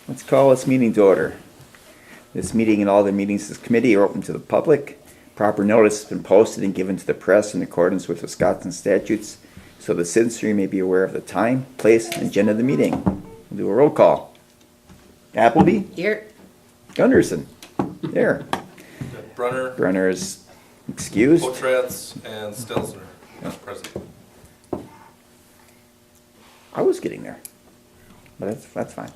Let's call this meeting to order. This meeting and all the meetings of this committee are open to the public. Proper notice has been posted and given to the press in accordance with Wisconsin statutes, so the citizenry may be aware of the time, place, and agenda of the meeting. We'll do a roll call. Appleby? Here. Gunderson? There. Brunner, Is excused. Potratz, and Stelzner present. I was getting there, but that's fine.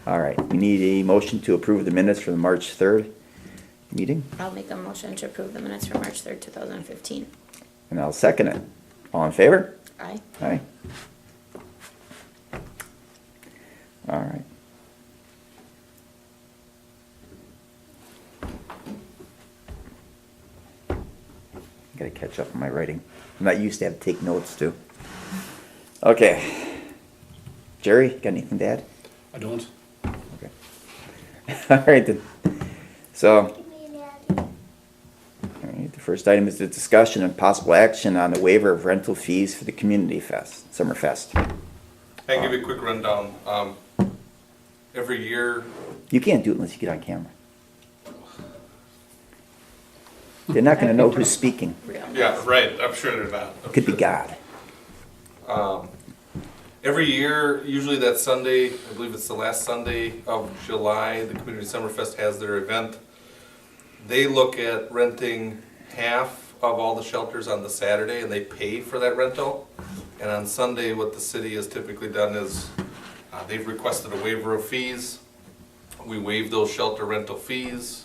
All right, we need a motion to approve the minutes for the March 3rd meeting, I'll make a motion to approve the minutes for March 3rd, 2015. and I'll second it. All in favor? Aye. Aye. All right. Gotta catch up on my writing. I'm not used to have to take notes too. Okay. Jerry, got anything to add? I don't. Okay. All right then. So, all right, the first item is the discussion and possible action on the waiver of rental fees for the Community Fest, Summer Fest. I can give you a quick rundown. Every year, You can't do it unless you get on camera. They're not gonna know who's speaking. yeah, right, I'm sure they're not. I'm Could be sure. God. Every year, usually that Sunday, I believe it's the last Sunday of July, the Community Summerfest has their event. They look at renting half of all the shelters on the Saturday and they pay for that rental. And on Sunday, what the city has typically done is they've requested a waiver of fees. We waive those shelter rental fees.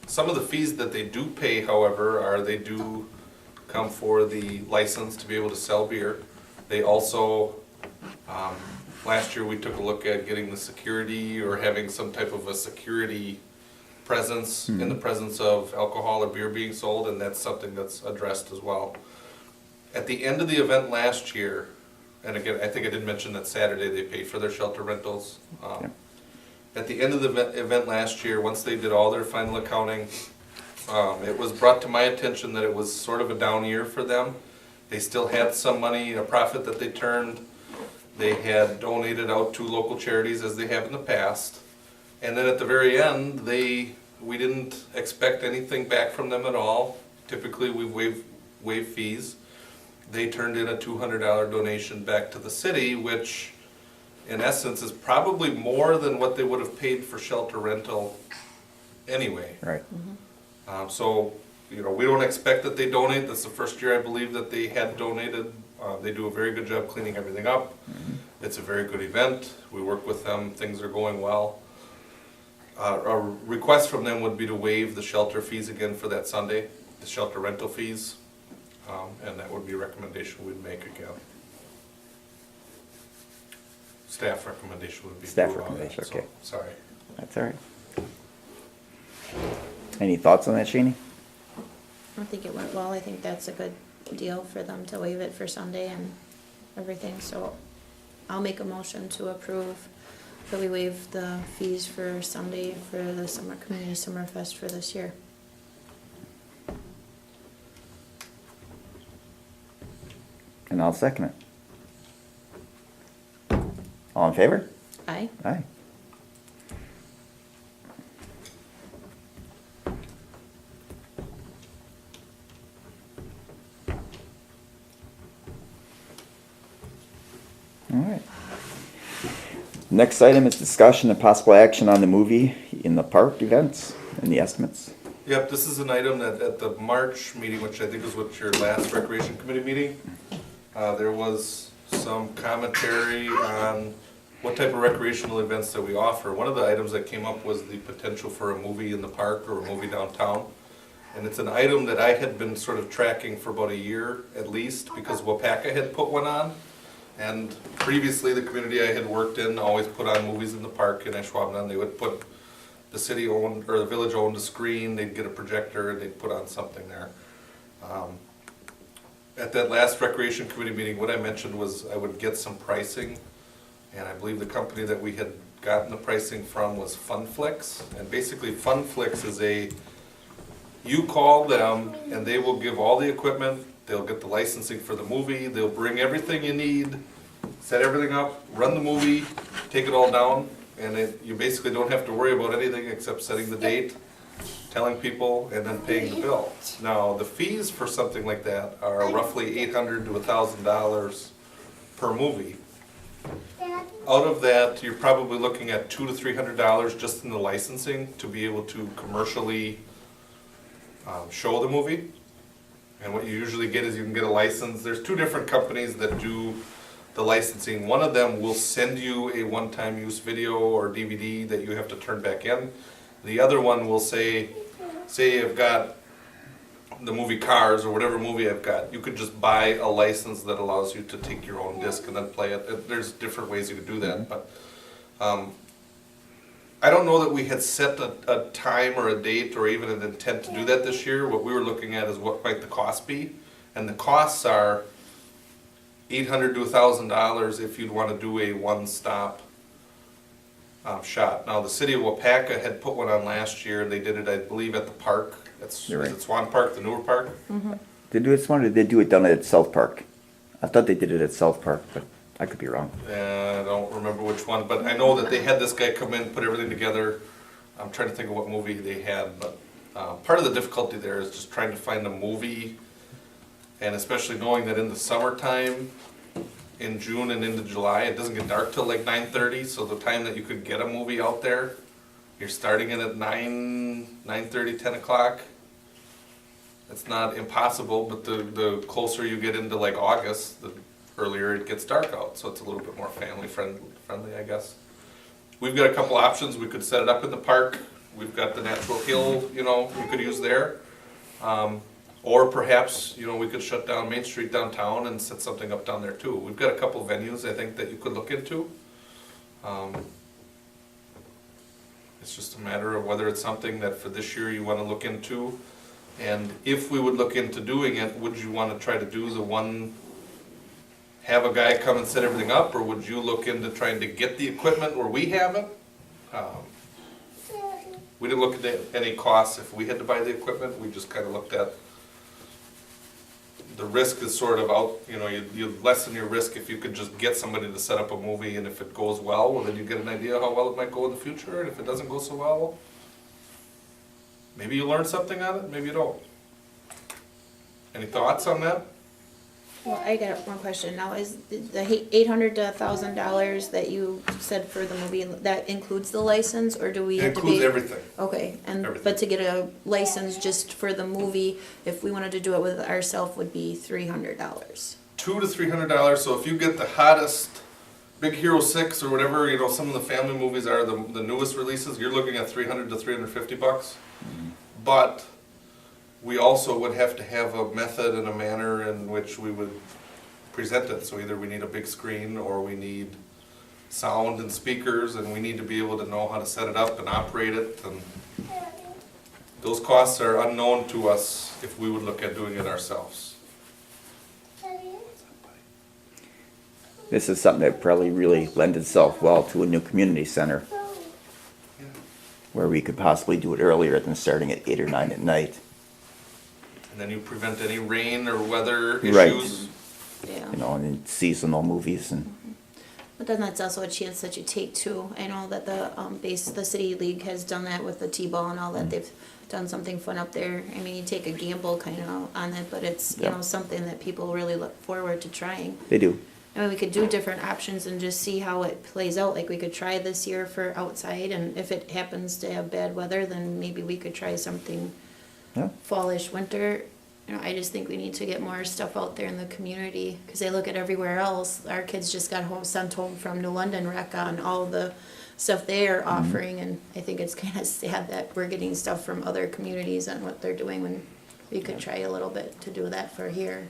Some of the fees that they do pay, however, are they do come for the license to be able to sell beer. They also, last year we took a look at getting the security or having some type of a security presence in the presence of alcohol or beer being sold, and that's something that's addressed as well. At the end of the event last year, and again, I think I did mention that Saturday they paid for their shelter rentals. At the end of the event last year, once they did all their final accounting, it was brought to my attention that it was sort of a down year for them. They still had some money, a profit that they turned. They had donated out to local charities as they have in the past. And then at the very end, we didn't expect anything back from them at all. Typically, we waive fees. They turned in a $200 donation back to the city, which in essence is probably more than what they would have paid for shelter rental anyway. Right. So, you know, we don't expect that they donate. That's the first year I believe that they had donated. They do a very good job cleaning everything up. It's a very good event. We work with them. Things are going well. Our request from them would be to waive the shelter fees again for that Sunday, the shelter rental fees. And that would be a recommendation we'd make again. Staff recommendation would be. Staff to allow that, recommendation, so, okay. Sorry. That's all right. Any thoughts on that, Shani? I think it went well. I think that's a good deal for them to waive it for Sunday and everything, so I'll make a motion to approve that we waive the fees for Sunday for the Community Summerfest for this year. And I'll second it. All in favor? Aye. Aye. All right. Next item is discussion and possible action on the movie in the park events and the estimates. Yep, this is an item that at the March meeting, which I think was what your last Recreation Committee meeting, there was some commentary on what type of recreational events that we offer. One of the items that came up was the potential for a movie in the park or a movie downtown. And it's an item that I had been sort of tracking for about a year at least, because Weyauwega had put one on. And previously, the community I had worked in always put on movies in the park in Weyauwega. They would put, the city owned, or the village owned a screen, they'd get a projector, and they'd put on something there. At that last Recreation Committee meeting, what I mentioned was I would get some pricing, and I believe the company that we had gotten the pricing from was Funflix. And basically, Funflix is you call them, and they will give all the equipment, they'll get the licensing for the movie, they'll bring everything you need set everything up, run the movie, take it all down, and you basically don't have to worry about anything except setting the date, telling people, and then paying the bill. Now, the fees for something like that are roughly $800 to $1,000 per movie. Out of that, you're probably looking at $200 to $300 just in the licensing to be able to commercially show the movie. And what you usually get is you can get a license. There's two different companies that do the licensing. One of them will send you a one-time use video or DVD that you have to turn back in. The other one will say I've got the movie Cars or whatever movie I've got. You could just buy a license that allows you to take your own disc and then play it. There's different ways you could do that, but I don't know that we had set a time or a date or even an intent to do that this year. What we were looking at is what might the cost be, and the costs are $800 to $1,000 if you'd want to do a one-stop shot. Now, the city of Weyauwega had put one on last year. They did it, I believe, at the park. You're right. Is it Swan Park, the newer park? They do it one, or did they do it down at South Park? I thought they did it at South Park, but I could be wrong. I don't remember which one, but I know that they had this guy come in, put everything together. I'm trying to think of what movie they had, but part of the difficulty there is just trying to find a movie, and especially knowing that in the summertime, in June and into July, it doesn't get dark till like 9:30, so the time that you could get a movie out there, you're starting it at 9:30, 10 o'clock. It's not impossible, but the closer you get into like August, the earlier it gets dark out, so it's a little bit more family friendly, I guess. We've got a couple options. We could set it up in the park. We've got the natural hill, you could use there. Or perhaps, we could shut down Main Street downtown and set something up down there too. We've got a couple venues, I think, that you could look into. It's just a matter of whether it's something that for this year you want to look into. And if we would look into doing it, would you want to try to do the one, have a guy come and set everything up, or would you look into trying to get the equipment where we have it? We didn't look at any costs if we had to buy the equipment. We just kind of looked at the risk is sort of out, you lessen your risk if you could just get somebody to set up a movie, and if it goes well, then you get an idea how well it might go in the future, and if it doesn't go so well, maybe you learn something on it, maybe you don't. Any thoughts on that? Well, I got one question. Now, is the $800 to $1,000 that you said for the movie, that includes the license, or do we It have to includes pay? everything. Okay, Everything. but to get a license just for the movie, if we wanted to do it with ourselves, would be $300. $200 to $300, so if you get the hottest Big Hero 6 or whatever, some of the family movies are the newest releases, you're looking at $300 to $350. But we also would have to have a method and a manner in which we would present it. So either we need a big screen, or we need sound and speakers, and we need to be able to know how to set it up and operate it. And those costs are unknown to us if we would look at doing it ourselves. This is something that probably really lends itself well to a new community center, where we could possibly do it earlier than starting at 8 or 9 at night. And then you prevent any rain or weather Right. issues. Yeah. And seasonal movies and. But then that's also a chance that you take too. I know that the city league has done that with the T-ball and all that. They've done something fun up there. I mean, you take a gamble kind of on it, but it's, Yeah. something that people really look forward to trying. They do. I mean, we could do different options and just see how it plays out. Like, we could try this year for outside, and if it happens to have bad weather, then maybe we could try something Yeah. fallish, winter. I just think we need to get more stuff out there in the community, because they look at everywhere else. Our kids just got sent home from New London Rec on all the stuff they are offering, and I think it's kind of sad that we're getting stuff from other communities on what they're doing, when we could try a little bit to do that for here.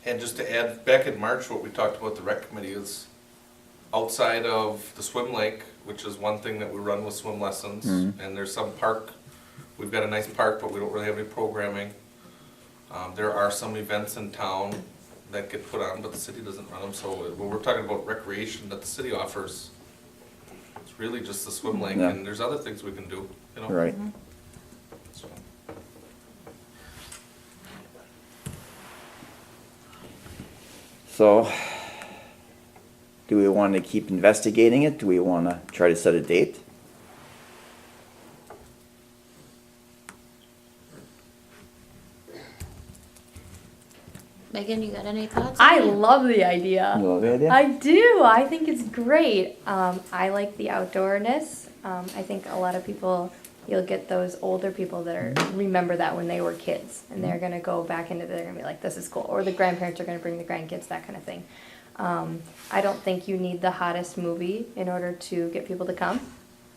And just to add, back in March, what we talked about the rec committee is outside of the swim lake, which is one thing that we run with swim lessons, and there's some park. We've got a nice park, but we don't really have any programming. There are some events in town that get put on, but the city doesn't run them. So when we're talking about recreation that the city offers, it's really just the swim lake, Yeah. and there's other things we can do, Right. So. So, do we want to keep investigating it? Do we want to try to set a date? Megan, you got any thoughts? I on it? love the idea. You love the idea? I do. I think it's great. I like the outdoorness. I think a lot of people, you'll get those older people that are remember that when they were kids, and they're gonna go back into. They're gonna be like, "This is cool," or the grandparents are gonna bring the grandkids, that kind of thing. I don't think you need the hottest movie in order to get people to come,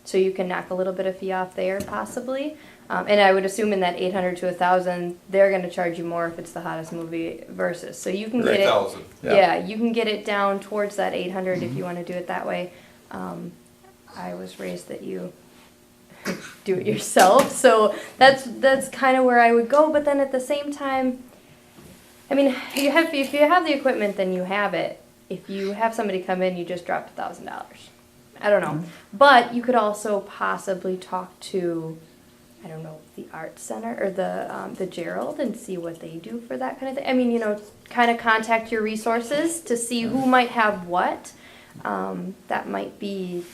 so you can knock a little bit of fee off there possibly. And I would assume in that 800 to 1,000, they're going to charge you more if it's the hottest movie versus. So you can get it. 3,000. Yeah. You can get it down towards that 800 if you want to do it that way. I was raised that you do it yourself, so that's kind of where I would go. But then at the same time, I mean, if you have the equipment, then you have it. If you have somebody come in, you just dropped $1,000. I don't know, but you could also possibly talk to, I don't know, the art center or the Gerald and see what they do for that kind of thing. I mean, kind of contact your resources to see who might have what. That might be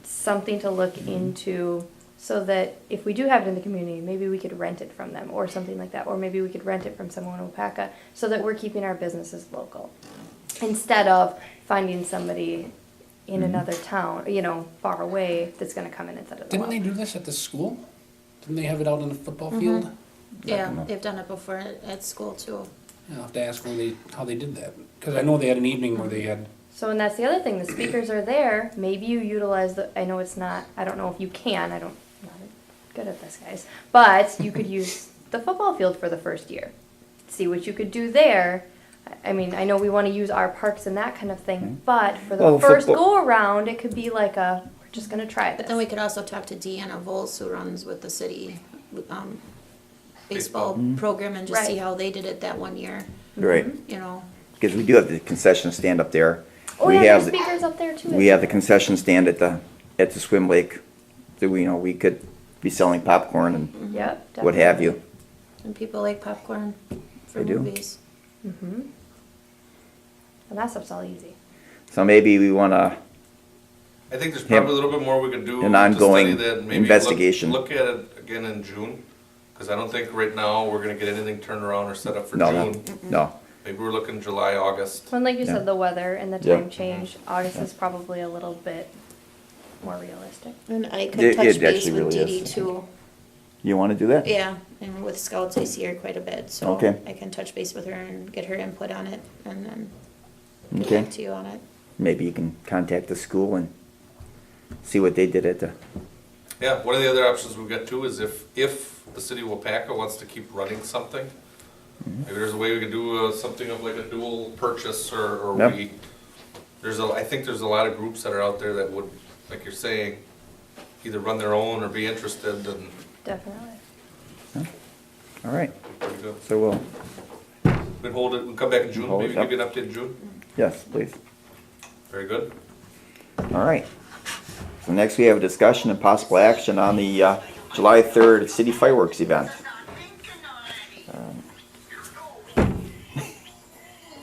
something to look into, so that if we do have it in the community, maybe we could rent it from them or something like that, or maybe we could rent it from someone in Weyauwega, so that we're keeping our businesses local instead of finding somebody in another town, far away, that's going to come in and set it Didn't up. they do this at the school? Didn't they have it out on the football field? Yeah, they've done it before at school too. I'll have to ask how they did that. Because I know they had an evening where they had, So, and that's the other thing, the speakers are there, maybe you utilize I know it's not, I don't know if you can, I'm not good at this, guys, but you could use the football field for the first year. See what you could do there. I mean, I know we want to use our parks and that kind of thing, but for the Well, first football- go-around, it could be like we're just going to try this. But then we could also talk to Deanna Vols, who runs with the city baseball program, and just see Right. how they did it that one year. Right, You because we do have the concession stand up there. Oh, We yeah, have there's the- speakers up there too. We have the concession stand at the swim lake. So we could be selling popcorn and Yep, what have you. and people like popcorn for They do. movies. Mm-hmm. And that stuff's all easy. So maybe we want to, I think there's probably a little bit more we could do An to ongoing study that. Maybe investigation. Look at it again in June, because I don't think right now we're gonna get anything turned around or set up for no, June. no. Maybe we're looking July, August. When, like you Yeah. said, the weather and the Yeah. time change, August is probably a little bit more realistic. And I could It touch base actually with really Dee Dee is. too. You want to do that? Yeah, and with Scouts, I see her quite a bit, so Okay. I can touch base with her and get her input on it, and then get Okay. back to you on it. Maybe you can contact the school and see what they did at the, Yeah, one of the other options we've got too is if the city of Weyauwega wants to keep running something, maybe there's a way we could do something of like a dual purchase, or Yep. I think there's a lot of groups that are out there that would, like you're saying, either run their own or be interested, and Definitely. all right. pretty good. So We'd hold it, we'll come back in June, Hold it maybe up. give you an update in June. yes, please. Very good. All right. So next we have a discussion and possible action on the July 3rd city fireworks event.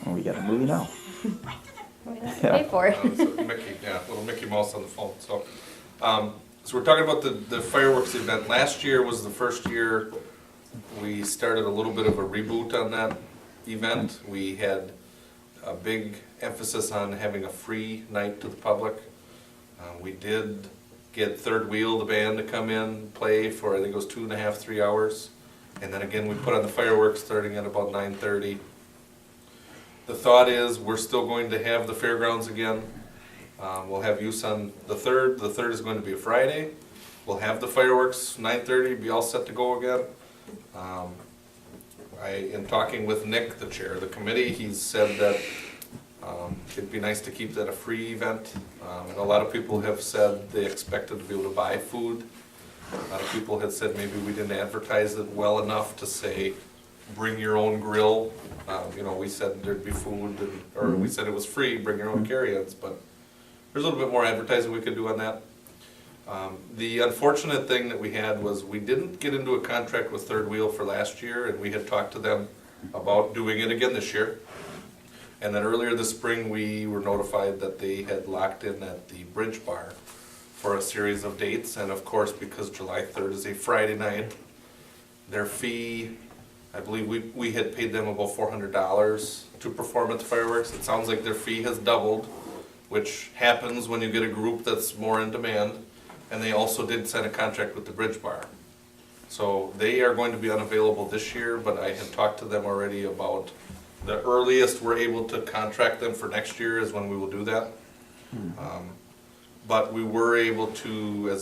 Oh, we got a movie now. We have to pay for it. It's a little Mickey Mouse on the phone, so. So we're talking about the fireworks event. Last year was the first year we started a little bit of a reboot on that event. We had a big emphasis on having a free night to the public. We did get Third Wheel, the band, to come in, play for, I think it was 2.5, 3 hours. And then again, we put on the fireworks starting at about 9:30. The thought is, we're still going to have the fairgrounds again. We'll have use on the 3rd. The 3rd is going to be a Friday. We'll have the fireworks, 9:30, be all set to go again. In talking with Nick, the chair of the committee, he's said that it'd be nice to keep that a free event. And a lot of people have said they expected to be able to buy food. A lot of people had said maybe we didn't advertise it well enough to say, bring your own grill. We said there'd be food, or we said it was free, bring your own carry-ins, but there's a little bit more advertising we could do on that. The unfortunate thing that we had was we didn't get into a contract with Third Wheel for last year, and we had talked to them about doing it again this year. And then earlier this spring, we were notified that they had locked in at the Bridge Bar for a series of dates. And of course, because July 3rd is a Friday night, their fee, I believe we had paid them about $400 to perform at the fireworks. It sounds like their fee has doubled, which happens when you get a group that's more in demand. And they also did sign a contract with the Bridge Bar. So they are going to be unavailable this year, but I had talked to them already about the earliest we're able to contract them for next year is when we will do that. But we were able to,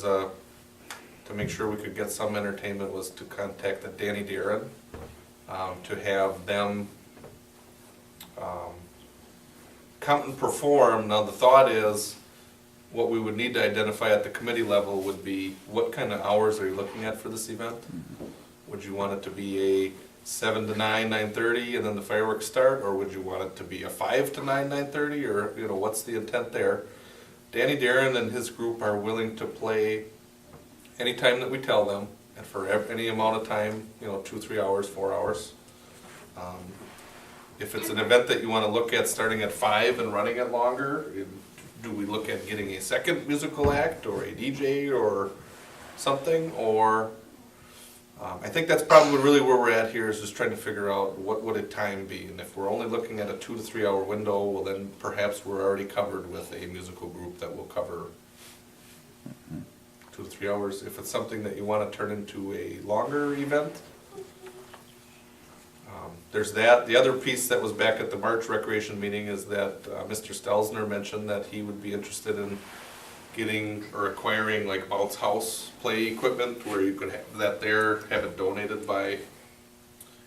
to make sure we could get some entertainment, was to contact the Danny Darren, to have them come and perform. Now the thought is, what we would need to identify at the committee level would be, what kind of hours are you looking at for this event? Would you want it to be a 7 to 9, 9:30, and then the fireworks start, or would you want it to be a 5 to 9, 9:30, or, you know, what's the intent there? Danny Darren and his group are willing to play anytime that we tell them, and for any amount of time, you know, 2, 3 hours, 4 hours. If it's an event that you want to look at starting at 5 and running it longer, do we look at getting a second musical act, or a DJ, or something, or... I think that's probably really where we're at here, is just trying to figure out what would a time be. And if we're only looking at a 2 to 3 hour window, well then perhaps we're already covered with a musical group that will cover 2 to 3 hours. If it's something that you want to turn into a longer event, there's that. The other piece that was back at the March recreation meeting is that Mr. Stelzner mentioned that he would be interested in getting or acquiring like bounce house play equipment, where you could have that there, have it donated by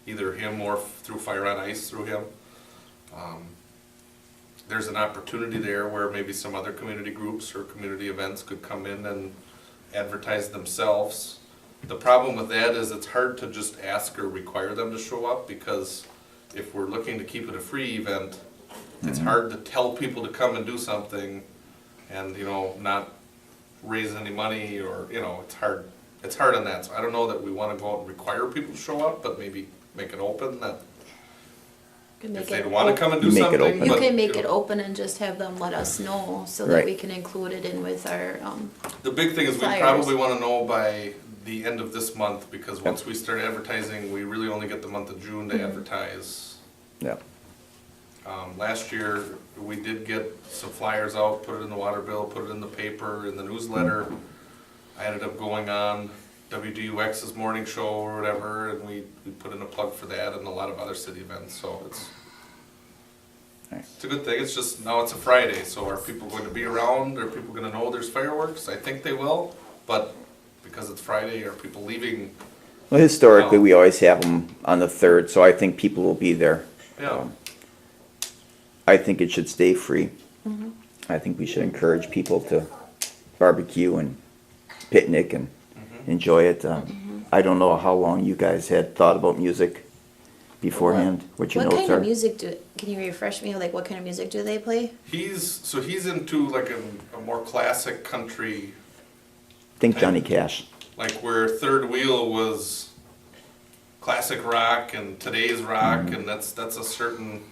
either him or through Fire on Ice through him. There's an opportunity there where maybe some other community groups or community events could come in and advertise themselves. The problem with that is it's hard to just ask or require them to show up, because if we're looking to keep it a free event, it's hard to tell people to come and do something and, you know, not raise any money, or, you know, it's hard on that. So I don't know that we want to go out and require people to show up, but maybe make it open, that if they want to come and do You make it something. open. You but, can make know, it open and just have them let us know, so that Right. we can include it in with our, The big thing is we flyers. probably want to know by the end of this month, because once we start advertising, we really only get the month of June to advertise. Yeah. Last year, we did get some flyers out, put it in the water bill, put it in the paper, in the newsletter. I ended up going on WDUX's morning show or whatever, and we put in a plug for that and a lot of other city events, so Nice. it's a good thing. It's just, now it's a Friday, so are people going to be around? Are people gonna know there's fireworks? I think they will, but because it's Friday, are people leaving? Well, historically, No. we always have them on the 3rd, so I think people will be there. Yeah. I think it should stay free. I think we should encourage people to barbecue and picnic and enjoy it. I don't know how long you guys had thought about music beforehand, what your what notes kind are. of music can you refresh me, like what kind of music do they play? He's into like a more classic country, Think Johnny Cash. like where Third Wheel was classic rock and today's rock, and that's a certain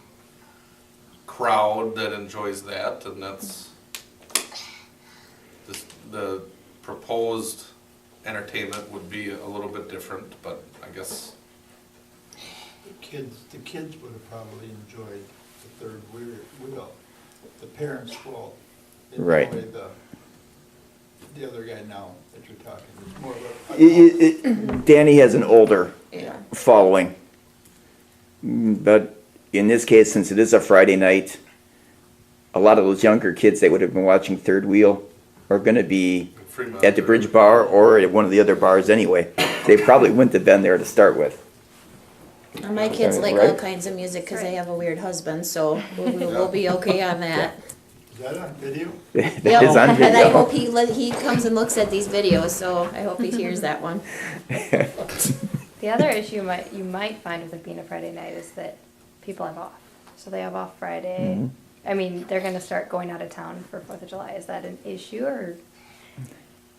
crowd that enjoys that, and that's the proposed entertainment would be a little bit different, but I guess The kids would have probably enjoyed the third wheel. The parents will. Right. Enjoy the other guy now that you're talking, it's more of a. Danny has an older Yeah. following. But in this case, since it is a Friday night, a lot of those younger kids that would have been watching Third Wheel are going to be Fremont at the Bridge Bar or at one of the other bars anyway. They probably wouldn't have been there to start with. And my kids like Right. all kinds of music, cause they have a weird husband, so we'll be okay on that. Is that on video? That Yep, is on and I video. hope he comes and looks at these videos, so I hope he hears that one. The other issue you might find with it being a Friday night is that people have off. So they have off Friday. Mm-hmm. I mean, they're going to start going out of town for 4th of July. Is that an issue, or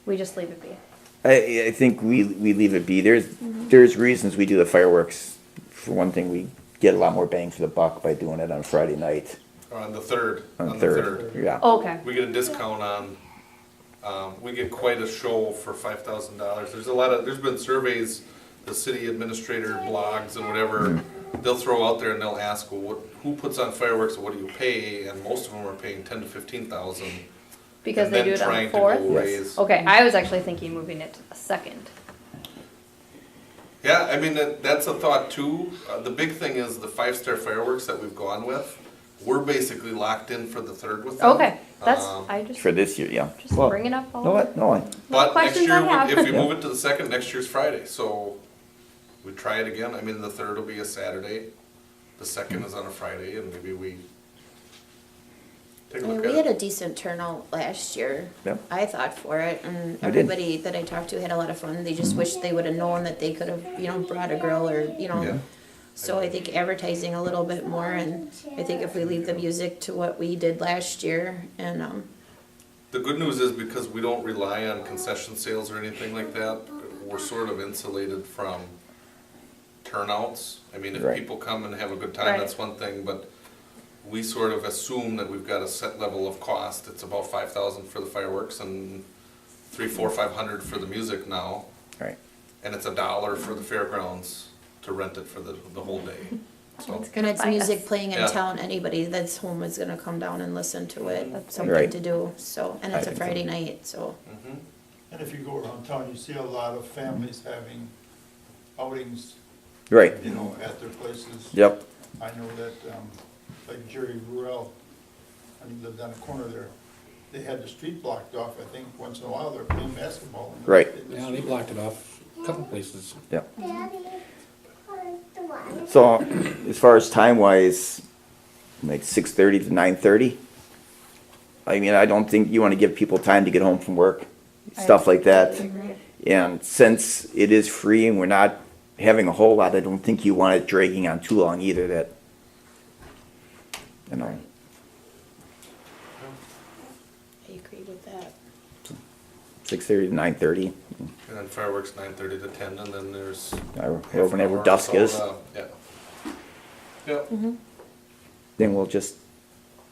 we just leave it be? I think we leave it be. There's reasons we do the fireworks. For one thing, we get a lot more bang for the buck by doing it on Friday night. On the third. On the third, yeah. Okay. We get a discount on, we get quite a show for $5,000. There's been surveys, the city administrator blogs and whatever, they'll throw out there and they'll ask, well, who puts on fireworks and what do you pay? And most of them are paying 10 to 15,000. Because And they then do it on trying the to go 4th? raise- Okay, I was actually thinking moving it to the 2nd. Yeah, I mean, that's a thought too. The big thing is the 5-star fireworks that we've gone with, we're basically locked in for the 3rd with them. Okay, that's, Um, I just, For this year, yeah. just Well, bringing up all. No, what, no, But next questions I year, have. if you Yeah. move it to the 2nd, next year's Friday, so we try it again. I mean, the 3rd will be a Saturday, the 2nd is on a Friday, and maybe we take a I mean, look we at had a it. decent turnout last year, Yep. I thought, for it, and We did. everybody that I talked to had a lot of fun. They just wish they would have known that they could have, brought a grill or, Yeah. So I think advertising a little bit more, and I think if we leave the music to what we did last year, and, The good news is because we don't rely on concession sales or anything like that, we're sort of insulated from turnouts. I mean, if Right. people come and have a good time, Right. that's one thing, but we sort of assume that we've got a set level of cost. It's about 5,000 for the fireworks and 3, 4, 500 for the music now. Right. And it's $1 for the fairgrounds to rent it for the whole day. So, It's and gonna it's bite music us. playing in Yeah. town, anybody that's home is gonna come down and listen to it, That's something right. to do, so, and I it's a think so. Friday night, so. mhm. And if you go around town, you see a lot of families having outings, Right, at their places. yep, I know that, like Jerry Ruel, and he lived on a corner there, they had the street blocked off, I think, once in a while, they're playing basketball. in the- Right. in the Yeah, they street. blocked it off a couple places. yep. So, as far as time-wise, like 6:30 to 9:30? I mean, I don't think you wanna give people time to get home from work, stuff like that. And since it is free and we're not having a whole lot, I don't think you want it dragging on too long either, that, you know, I agree with that. 6:30 to 9:30, And then fireworks 9:30 to 10, and then there's. or half an whenever hour dusk or is. so, Yeah. Yep. Then we'll just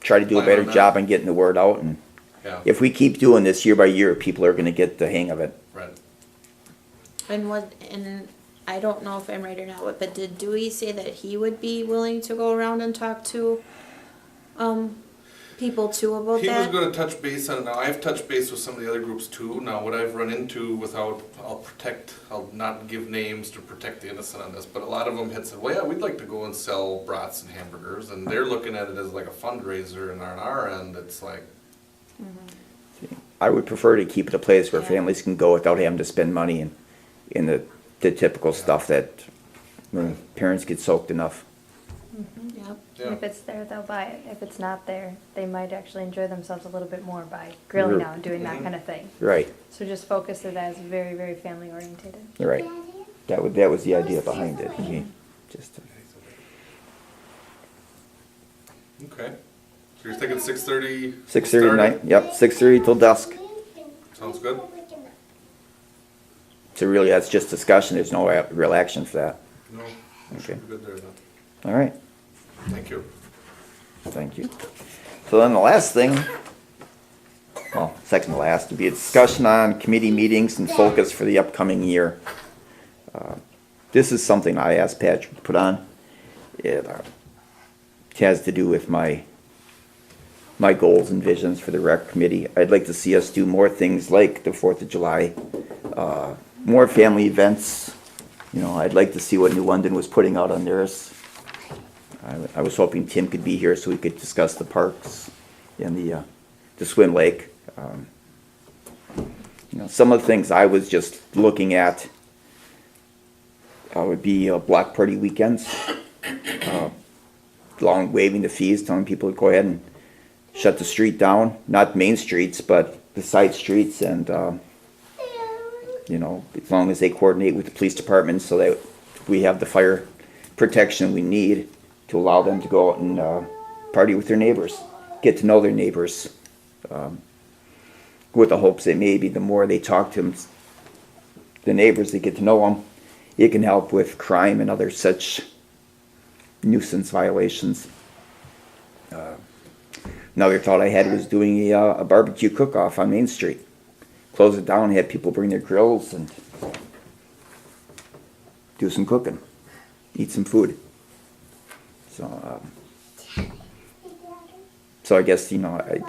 try to do a Plan better on that. job on getting the word out, and Yeah, if we keep doing this year by year, people are gonna get the hang of it. right. And I don't know if I'm right or not, but did Dewey say that he would be willing to go around and talk to, people too about He was that? gonna touch base on it. Now, I've touched base with some of the other groups too. Now, what I've run into I'll not give names to protect the innocent on this, but a lot of them had said, well, yeah, we'd like to go and sell brats and hamburgers, and they're looking at it as like a fundraiser, and on our end, it's like, I would prefer to keep it a place where Yeah. families can go without having to spend money in the typical stuff that, when parents get soaked enough. Yep. yeah. If it's there, they'll buy it. If it's not there, they might actually enjoy themselves a little bit more by grilling Right. out and doing that Mhm. kind of thing. Right, So just focus it as very, very family oriented. right. That was the idea behind it. Just, Okay. So you're thinking 6:30? 6:30 start? night, yep, 6:30 till dusk. Sounds good. So really, that's just discussion, there's no real action for that. No, Okay. should be good there then. All right, Thank you. thank you. So then the last thing, well, second to last, would be a discussion on committee meetings and focus for the upcoming year. This is something I asked Patrick to put on. It has to do with my goals and visions for the rec committee. I'd like to see us do more things like the 4th of July, more family events. You know, I'd like to see what New London was putting out on theirs. I was hoping Tim could be here so we could discuss the parks and the swim lake. You know, some of the things I was just looking at would be block party weekends, long waiving the fees, telling people to go ahead and shut the street down, not main streets, but the side streets, and you know, as long as they coordinate with the police department so that we have the fire protection we need to allow them to go out and party with their neighbors, get to know their neighbors, with the hopes that maybe the more they talk to them, the neighbors, they get to know them, it can help with crime and other such nuisance violations. Another thought I had was doing a barbecue cook-off on Main Street. Close it down, have people bring their grills and do some cooking, eat some food. So I guess, I'd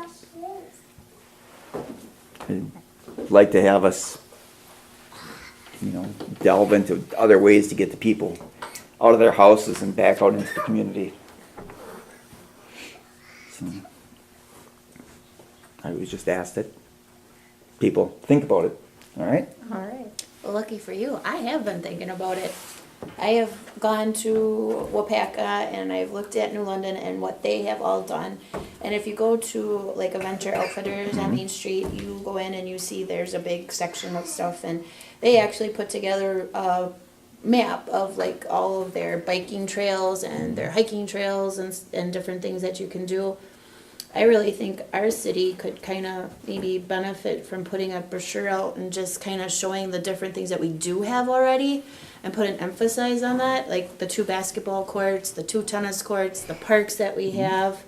like to have us, delve into other ways to get the people out of their houses and back out into the community. So, I was just asked it. People, think about it, all right? All right. Well, lucky for you, I have been thinking about it. I have gone to Weyauwega and I've looked at New London and what they have all done. And if you go to like Adventure Outfitters on Main Street, you go in and you see there's a big section of stuff, and they actually put together a map of like all of their biking trails and their hiking trails and different things that you can do. I really think our city could kind of maybe benefit from putting a brochure out and just kind of showing the different things that we do have already and put an emphasis on that, like the 2 basketball courts, the 2 tennis courts, the parks that we have,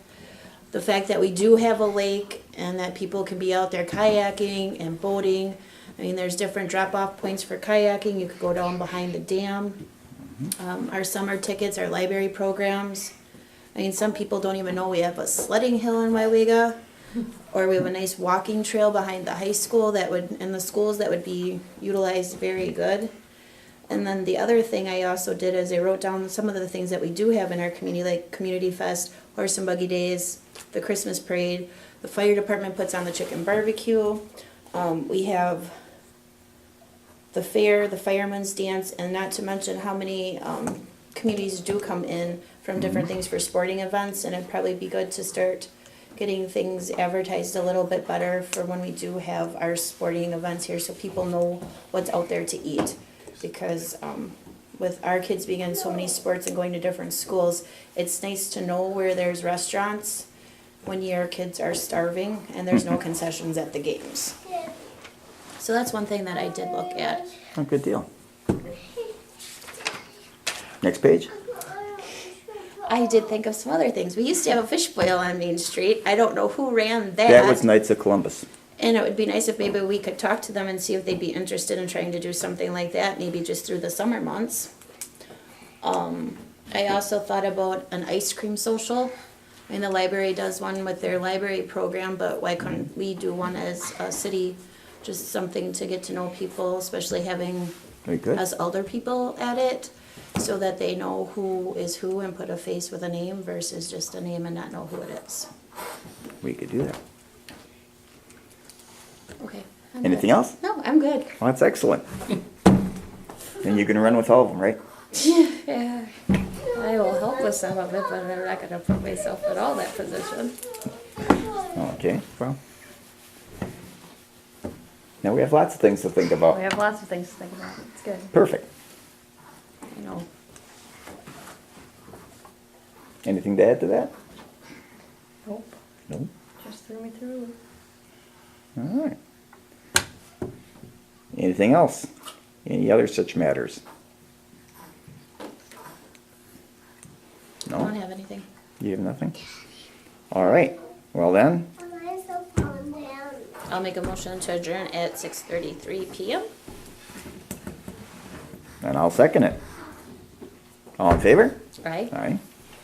the fact that we do have a lake and that people can be out there kayaking and boating. I mean, there's different drop-off points for kayaking. You could go down behind the dam. Our summer tickets, our library programs. I mean, some people don't even know we have a sledding hill in Weyauwega, or we have a nice walking trail behind the high school and the schools that would be utilized very good. And then the other thing I also did is I wrote down some of the things that we do have in our community, like Community Fest, Horse and Buggy Days, the Christmas Parade, the fire department puts on the chicken barbecue. We have the fair, the fireman's dance, and not to mention how many communities do come in from different things for sporting events, and it'd probably be good to start getting things advertised a little bit better for when we do have our sporting events here, so people know what's out there to eat. Because with our kids being in so many sports and going to different schools, it's nice to know where there's restaurants when your kids are starving and there's no concessions at the games. So that's one thing that I did look at. Oh, good deal. Next page. I did think of some other things. We used to have a fish boil on Main Street. I don't know who ran that. That was Knights of Columbus. And it would be nice if maybe we could talk to them and see if they'd be interested in trying to do something like that, maybe just through the summer months. I also thought about an ice cream social. I mean, the library does one with their library program, but why couldn't we do one as a city? Just something to get to know people, especially having Very good. us older people at it, so that they know who is who and put a face with a name versus just a name and not know who it is. We could do that. Okay. I'm Anything good. else? No, I'm good. Well, that's excellent. And you're going to run with all of them, right? Yeah, I will help with some of it, but I'm not gonna put myself in all that position. Okay, well. Now we have lots of things to think We about. have lots of things to think about. It's good. Perfect. You know, Anything to add to that? Nope. No? Just threw me through. All right. Anything else? Any other such matters? I don't No? have anything. You have nothing? All right. Well then, I'll make a motion to adjourn at 6:33 p.m. then I'll second it. All in favor? Right? Aye.